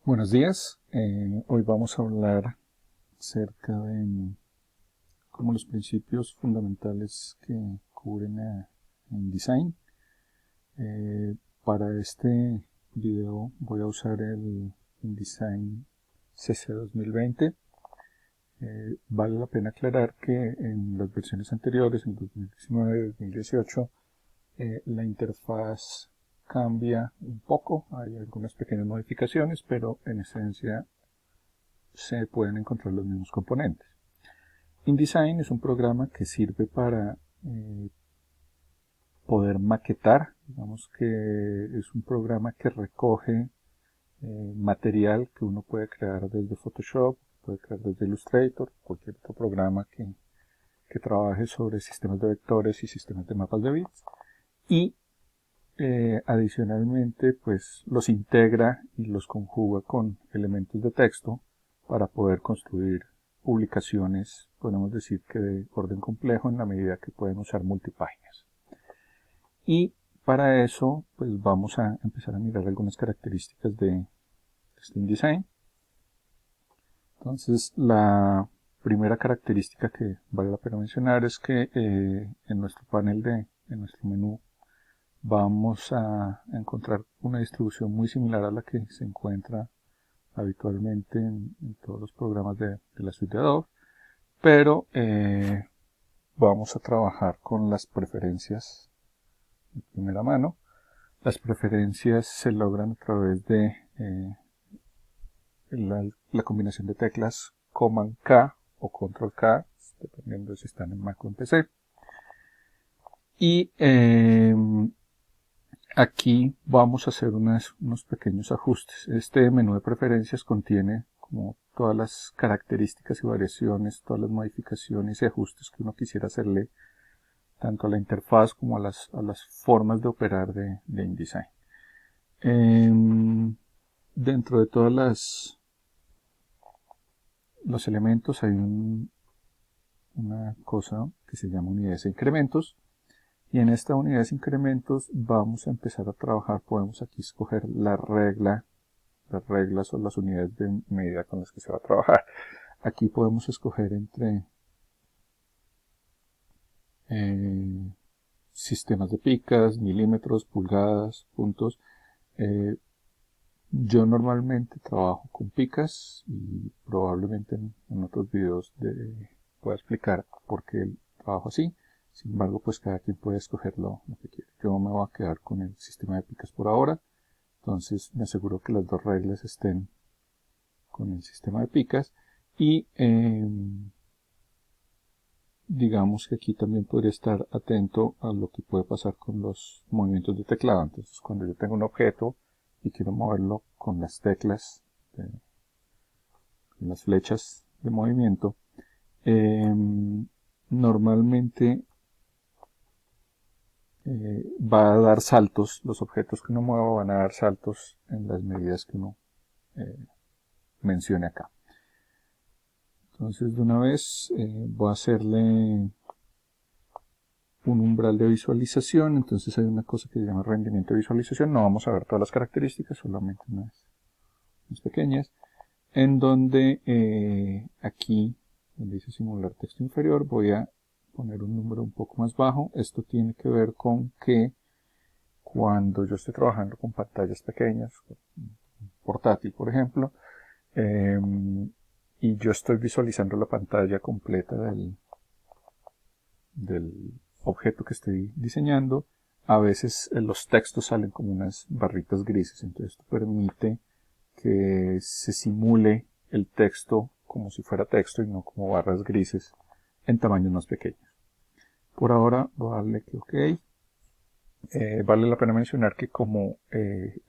Buenos días. Hoy vamos a hablar acerca de como los principios fundamentales que cubren a InDesign. Para este video voy a usar el InDesign CC 2020. Vale la pena aclarar que en las versiones anteriores, en 2019 y 2018, la interfaz cambia un poco, hay algunas pequeñas modificaciones, pero en esencia se pueden encontrar los mismos componentes. InDesign es un programa que sirve para poder maquetar, digamos que es un programa que recoge material que uno puede crear desde Photoshop, puede crear desde Illustrator, cualquier otro programa que trabaje sobre sistemas de vectores y sistemas de mapas de bits, y adicionalmente pues los integra y los conjuga con elementos de texto para poder construir publicaciones, podemos decir que de orden complejo en la medida que pueden usar multipáginas. Y para eso pues vamos a empezar a mirar algunas características de este InDesign. Entonces la primera característica que vale la pena mencionar es que en nuestro panel en nuestro menú vamos a encontrar una distribución muy similar a la que se encuentra habitualmente en todos los programas de la suite de Adobe, pero vamos a trabajar con las preferencias de primera mano. Las preferencias se logran a través de la combinación de teclas Command K o Control K, dependiendo de si están en Mac o en PC. Y aquí vamos a hacer unos pequeños ajustes. Este menú de preferencias contiene como todas las características y variaciones, todas las modificaciones y ajustes que uno quisiera hacerle tanto a la interfaz como a las formas de operar de InDesign. Dentro de todas los elementos hay una cosa que se llama unidades e incrementos. Y en esta unidades e incrementos vamos a empezar a trabajar, podemos aquí escoger las reglas o las unidades de medida con las que se va a trabajar. Aquí podemos escoger entre sistemas de picas, milímetros, pulgadas, puntos. Yo normalmente trabajo con picas y probablemente en otros videos pueda explicar por qué trabajo así. Sin embargo, pues cada quien puede escoger lo que quiere. Yo me voy a quedar con el sistema de picas por ahora. Entonces me aseguro que las dos reglas estén con el sistema de picas. Y digamos que aquí también podría estar atento a lo que puede pasar con los movimientos de teclado. Entonces cuando yo tengo un objeto y quiero moverlo con las teclas, con las flechas de movimiento, normalmente va a dar saltos, los objetos que uno mueva van a dar saltos en las medidas que uno mencione acá. Entonces de una vez voy a hacerle un umbral de visualización. Entonces hay una cosa que se llama rendimiento de visualización. No vamos a ver todas las características, solamente unas pequeñas, en donde aquí donde dice simular texto inferior voy a poner un número un poco más bajo. Esto tiene que ver con que cuando yo estoy trabajando con pantallas pequeñas, portátil por ejemplo, y yo estoy visualizando la pantalla completa del objeto que estoy diseñando, a veces los textos salen como unas barritas grises. Entonces esto permite que se simule el texto como si fuera texto y no como barras grises en tamaños más pequeños. Por ahora voy a darle que OK. Vale la pena mencionar que como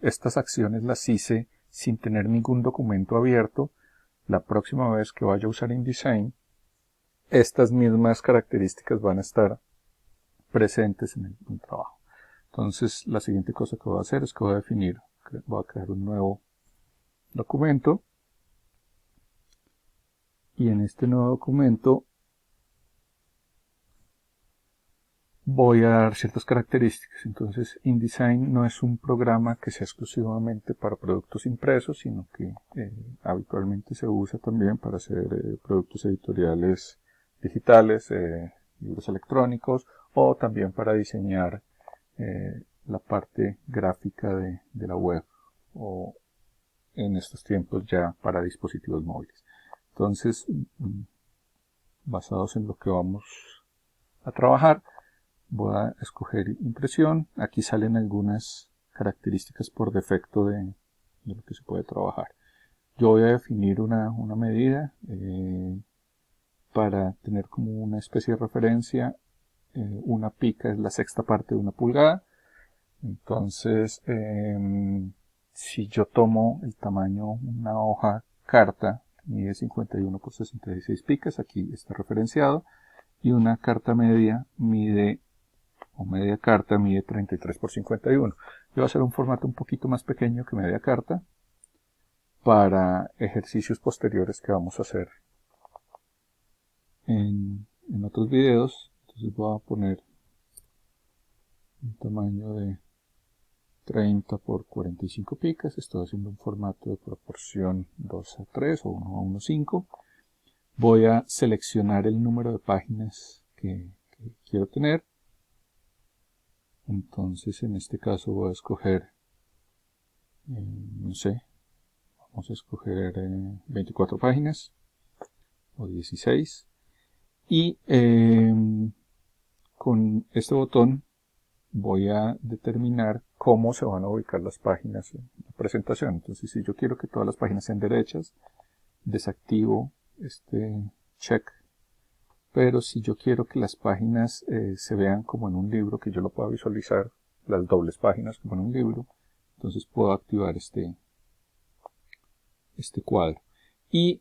estas acciones las hice sin tener ningún documento abierto, la próxima vez que vaya a usar InDesign, estas mismas características van a estar presentes en el trabajo. Entonces la siguiente cosa que voy a hacer es que voy a crear un nuevo documento, y en este nuevo documento voy a dar ciertas características. Entonces, InDesign no es un programa que sea exclusivamente para productos impresos, sino que habitualmente se usa también para hacer productos editoriales digitales, libros electrónicos, o también para diseñar la parte gráfica de la web, o en estos tiempos ya para dispositivos móviles. Entonces, basados en lo que vamos a trabajar, voy a escoger impresión. Aquí salen algunas características por defecto de lo que se puede trabajar. Yo voy a definir una medida para tener como una especie de referencia. Una pica es la sexta parte de una pulgada. Entonces, si yo tomo el tamaño, una hoja carta, mide 51 por 66 picas, aquí está referenciado, y una carta media mide, o media carta mide 33 por 51. Yo voy a hacer un formato un poquito más pequeño que media carta para ejercicios posteriores que vamos a hacer en otros videos. Entonces voy a poner un tamaño de 30 por 45 picas. Estoy haciendo un formato de proporción 2:3 o 1:5. Voy a seleccionar el número de páginas que quiero tener. Entonces en este caso voy a escoger, no sé, vamos a escoger 24 páginas o 16. Y con este botón voy a determinar cómo se van a ubicar las páginas en la presentación. Entonces, si yo quiero que todas las páginas sean derechas, desactivo este check. Pero si yo quiero que las páginas se vean como en un libro, que yo lo pueda visualizar, las dobles páginas como en un libro, entonces puedo activar este cuadro. Y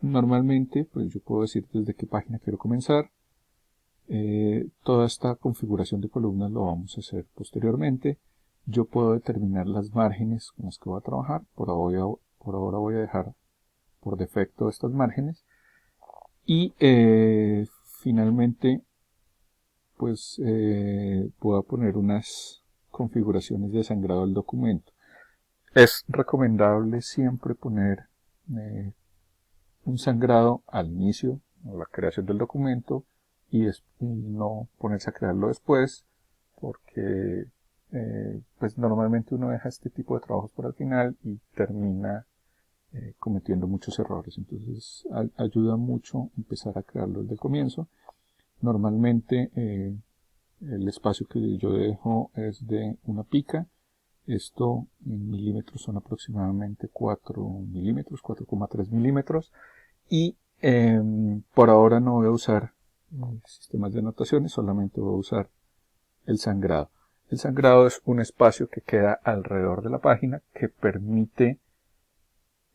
normalmente, pues yo puedo decir desde qué página quiero comenzar. Toda esta configuración de columnas lo vamos a hacer posteriormente. Yo puedo determinar las márgenes con las que voy a trabajar. Por ahora voy a dejar por defecto estas márgenes. Y finalmente, pues voy a poner unas configuraciones de sangrado del documento. Es recomendable siempre poner un sangrado al inicio, o la creación del documento, y no ponerse a crearlo después, porque pues normalmente uno deja este tipo de trabajos para el final y termina cometiendo muchos errores. Entonces ayuda mucho empezar a crearlo desde el comienzo. Normalmente el espacio que yo dejo es de una pica. Esto en milímetros son aproximadamente 4 milímetros, 4,3 milímetros. Y por ahora no voy a usar sistemas de anotaciones, solamente voy a usar el sangrado. El sangrado es un espacio que queda alrededor de la página que permite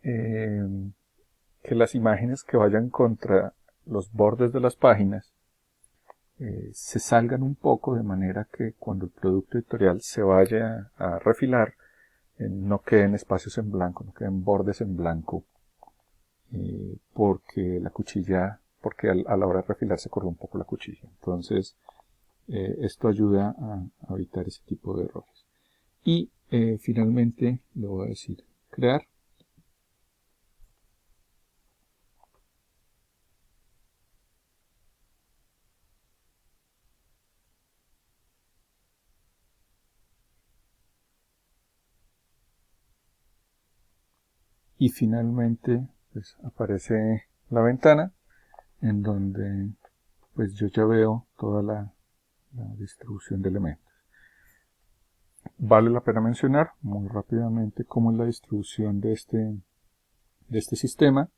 que las imágenes que vayan contra los bordes de las páginas se salgan un poco, de manera que cuando el producto editorial se vaya a refilar no queden espacios en blanco, no queden bordes en blanco, porque a la hora de refilar se corre un poco la cuchilla. Entonces esto ayuda a evitar ese tipo de errores. Y finalmente le voy a decir crear. Y finalmente pues aparece la ventana en donde pues yo ya veo toda la distribución de elementos. Vale la pena mencionar muy rápidamente cómo es la distribución de este sistema.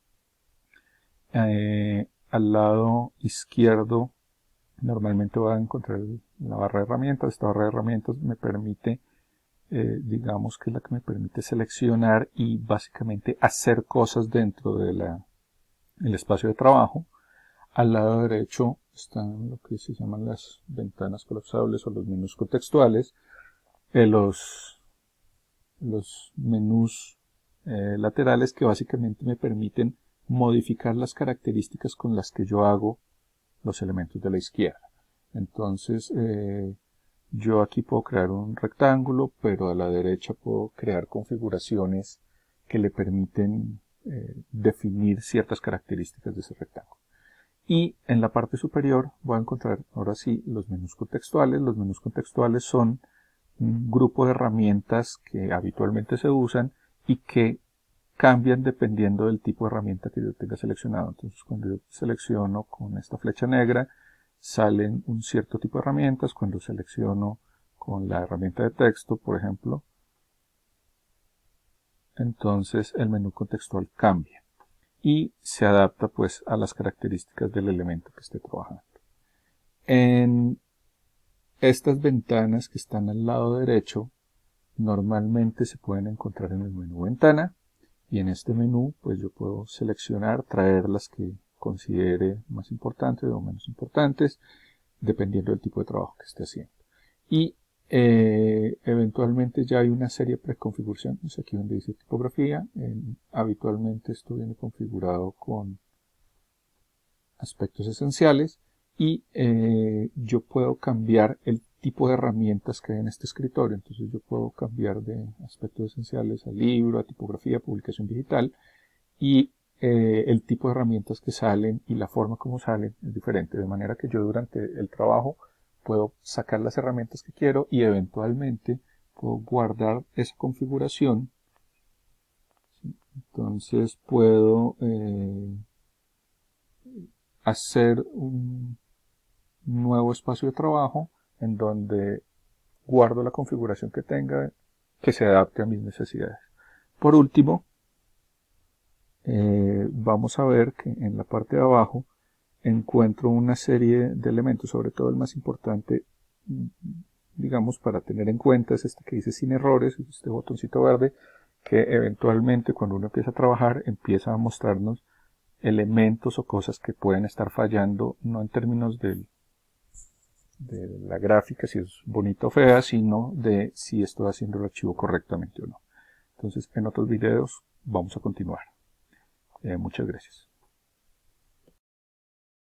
Al lado izquierdo normalmente voy a encontrar la barra de herramientas. Esta barra de herramientas me permite, digamos que es la que me permite seleccionar y básicamente hacer cosas dentro del espacio de trabajo. Al lado derecho están lo que se llaman las ventanas colapsables o los menús contextuales. Los menús laterales, que básicamente me permiten modificar las características con las que yo hago los elementos de la izquierda. Entonces, yo aquí puedo crear un rectángulo, pero a la derecha puedo crear configuraciones que le permiten definir ciertas características de ese rectángulo. Y en la parte superior voy a encontrar ahora sí los menús contextuales. Los menús contextuales son un grupo de herramientas que habitualmente se usan y que cambian dependiendo del tipo de herramienta que yo tenga seleccionado. Entonces, cuando yo selecciono con esta flecha negra, salen un cierto tipo de herramientas. Cuando selecciono con la herramienta de texto, por ejemplo, entonces el menú contextual cambia y se adapta pues a las características del elemento que esté trabajando. En estas ventanas que están al lado derecho normalmente se pueden encontrar en el menú ventana, y en este menú pues yo puedo seleccionar, traer las que considere más importantes o menos importantes, dependiendo del tipo de trabajo que esté haciendo. Y eventualmente ya hay una serie de preconfiguraciones, aquí donde dice tipografía. Habitualmente esto viene configurado con aspectos esenciales, y yo puedo cambiar el tipo de herramientas que hay en este escritorio. Entonces yo puedo cambiar de aspectos esenciales a libro, a tipografía, publicación digital, y el tipo de herramientas que salen y la forma como salen es diferente, de manera que yo durante el trabajo puedo sacar las herramientas que quiero y eventualmente puedo guardar esa configuración. Entonces puedo hacer un nuevo espacio de trabajo en donde guardo la configuración que tenga que se adapte a mis necesidades. Por último, vamos a ver que en la parte de abajo encuentro una serie de elementos, sobre todo el más importante, digamos, para tener en cuenta es este que dice sin errores, este botoncito verde, que eventualmente cuando uno empieza a trabajar empieza a mostrarnos elementos o cosas que pueden estar fallando, no en términos de la gráfica, si es bonita o fea, sino de si estoy haciendo el archivo correctamente o no. Entonces, en otros videos vamos a continuar. Muchas gracias.